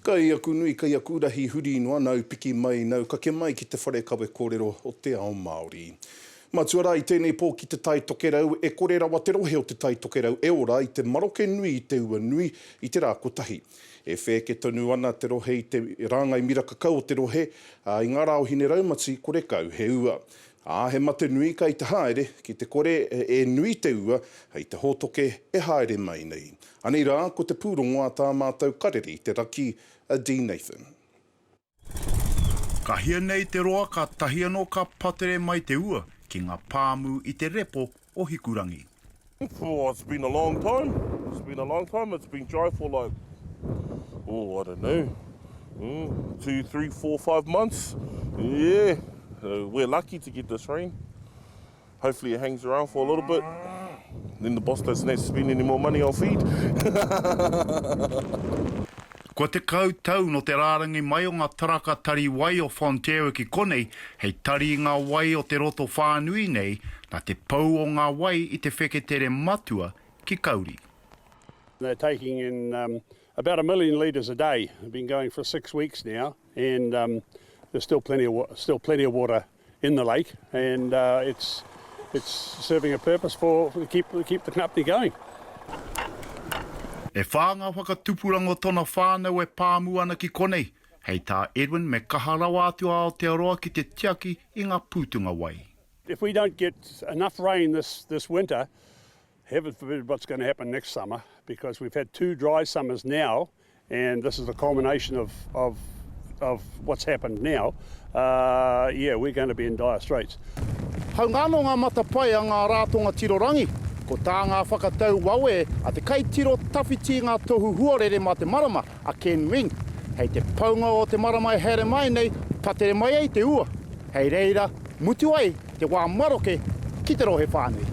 Kai aku nui, kai aku rahi huri noa, nau piki mai, nau kake mai ki te whare kawe kōrero o te ao Māori. Matua i tēnei pō ki te tai tokerau, e kore rawa te rohe o te tai tokerau, e ora i te maroke nui i te ua nui i te rā kotahi. E whē ke tonu ana te rohe i te rāngai mirakakau o te rohe, i ngā rao hine raumati, kore kau he ua. He mate nui ka i te haere, ki te kore e nui te ua, hei te hōtoke e haere mai nei. Anei rā, ko te pūrongo a tā mātou kareri, te raki, a D. Nathan. Ka hia nei te roa ka tahi anō ka patere mai te ua, ki ngā pāmu i te repo o Hikurangi. Oh, it's been a long time. It's been a long time. It's been dry for like, I don't know, 2, 3, 4, 5 months. Yeah. We're lucky to get this rain. Hopefully it hangs around for a little bit. Then the boss doesn't have to spend any more money on feed. Ko te kautau no te rārangi mai o ngā taraka tari wai o Fonterra ki konei, hei tari ngā wai o te roto whānui nei, nā te pau o ngā wai i te wheketere matua ki kauri. They're taking in about 1 million litres a day. They've been going for 6 weeks now, and there's still plenty of water in the lake, and it's serving a purpose to keep the company going. E whānga whakatupurango tona whānau e pāmu ana ki konei, hei tā Edwin me kaharawa atu o Aotearoa ki te tiaki i ngā pūtunga wai. If we don't get enough rain this winter, heaven forbid what's going to happen next summer, because we've had 2 dry summers now, and this is the culmination of what's happened now. We're going to be in dire straits. Hau ngāno ngā matapai a ngā rātonga tirorangi, ko tā ngā whakatau wawe a te kaitiro tawhiti ngā tohu huarere mā te marama a Ken Wing. Hei te paunga o te marama e here mai nei, patere mai ei te ua. Hei reira, mutu ai te wā maroke ki te rohe whānui.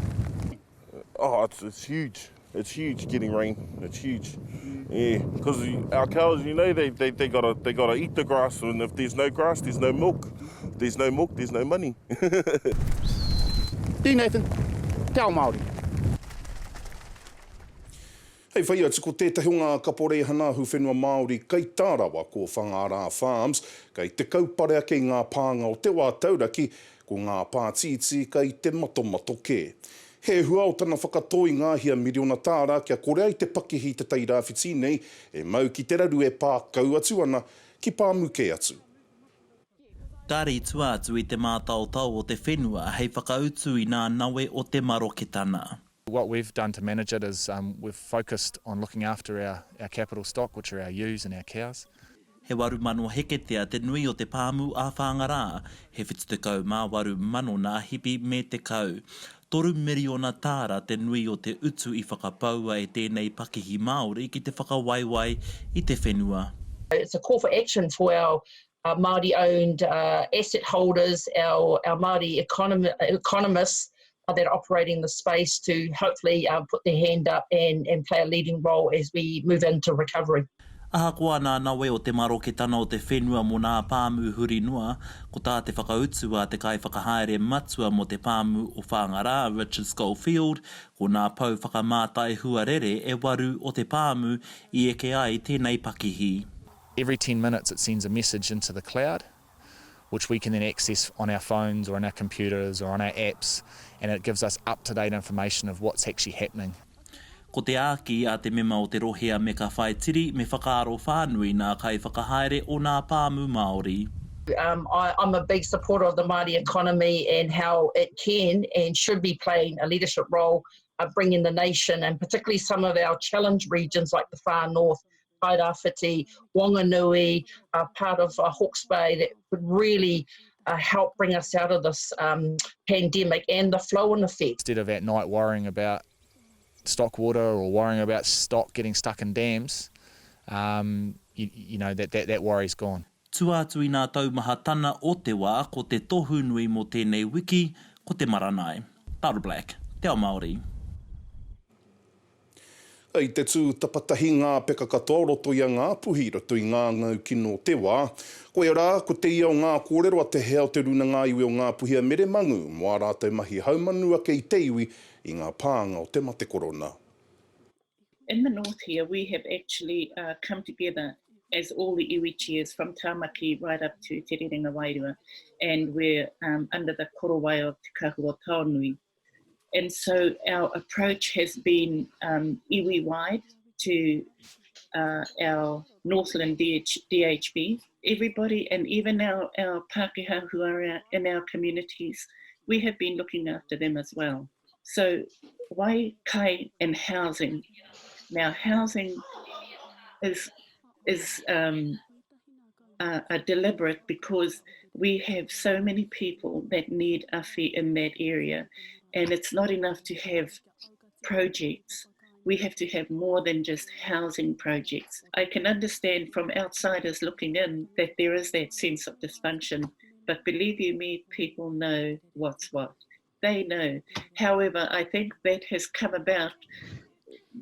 Oh, it's huge. It's huge getting rain. It's huge. Yeah, because our cows, you know, they gotta eat the grass, and if there's no grass, there's no milk. If there's no milk, there's no money. D. Nathan, te ao Māori. Hei whai atu ko tētahi o ngā kapore hanahu whenua Māori kei tārawa ko Whangārā Farms, kei te kauparea kei ngā pānga o te wā tauraki, ko ngā pātiti kei te mato kē. He hua o tana whakatoi ngāhia miriona tāra kia kore ai te pakihi te tai rāwhiti nei, e mau ki te raru e pā kau atu ana ki pāmuke atu. Kāre tua atu i te mātautau o te whenua hei whakautu i nā nawe o te maroketana. What we've done to manage it is we've focused on looking after our capital stock, which are our ewes and our cows. He waru mano heketea te nui o te pāmu a Whangarā, he whitutekau mā waru mano nā hipi me te kau. 3 miriona tāra te nui o te utu i whakapaua e tēnei pakihi Māori ki te whakawaiwai i te whenua. It's a call for action for our Māori-owned asset holders, our Māori economists that are operating the space to hopefully put their hand up and play a leading role as we move into recovery. Ahakoa nā nawe o te maroketana o te whenua mo nā pāmu huri noa, ko tā te whakautu a te kai whakahaere matua mo te pāmu o Whangarā, Richard Schofield, ko nā pau whakamātai huarere e waru o te pāmu I eke ai tēnei pakihi. Every 10 minutes it sends a message into the cloud, which we can then access on our phones or on our computers or on our apps, and it gives us up-to-date information of what's actually happening. Ko te āki a te mema o te rohea me ka whaitiri me whakaaro whānui nā kai whakahaere o nā pāmu Māori. I'm a big supporter of the Māori economy and how it can and should be playing a leadership role of bringing the nation, and particularly some of our challenge regions like the far north, Tairāwhiti, Wanganui, part of Hawke's Bay, that would really help bring us out of this pandemic and the flow-on effect. Instead of at night worrying about stock water or worrying about stock getting stuck in dams, you know, that worry's gone. Tuātu I nā taumahatana o te wā ko te tohu nui mo tēnei wiki ko te maranai. Tara Black, te ao Māori. Ei te tū tapatahi ngā peka katoa roto I a ngā puhi roto I ngā ngau kino te wā. Koe rā, ko te ia o ngā kōrero a te hea o te runa ngā iwi o ngā puhi a mere mangu, moa rātou mahi haumanua kei te iwi I ngā pānga o te mate korona. In the north here, we have actually come together as all the iwi chairs from Tāmaki right up to Te Rerenga Wairua, and we're under the korowai of Te Kahua Taonui. And so our approach has been iwi-wide to our Northland DHB. Everybody, and even our Pākehā who are in our communities, we have been looking after them as well. So wai kai and housing. Now housing is deliberate because we have so many people that need awhi in that area, and it's not enough to have projects. We have to have more than just housing projects. I can understand from outsiders looking in that there is that sense of dysfunction, but believe you me, people know what's what. They know. However, I think that has come about,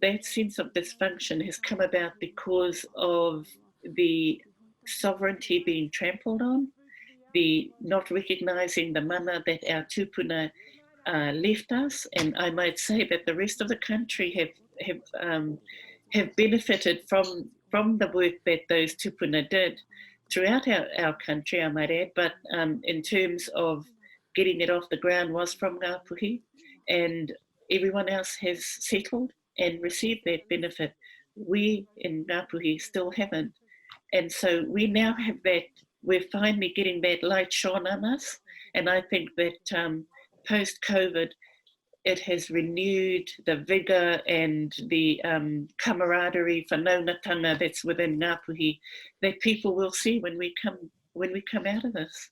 that sense of dysfunction has come about because of the sovereignty being trampled on, the not recognising the mana that our tupuna left us, and I might say that the rest of the country have benefited from the work that those tupuna did throughout our country, I might add, but in terms of getting it off the ground was from Ngāpuhi, and everyone else has settled and received that benefit. We in Ngāpuhi still haven't. And so we now have that, we're finally getting that light shone on us. And I think that post-COVID, it has renewed the vigour and the camaraderie, whanaungatanga that's within Ngāpuhi, that people will see when we come out of this.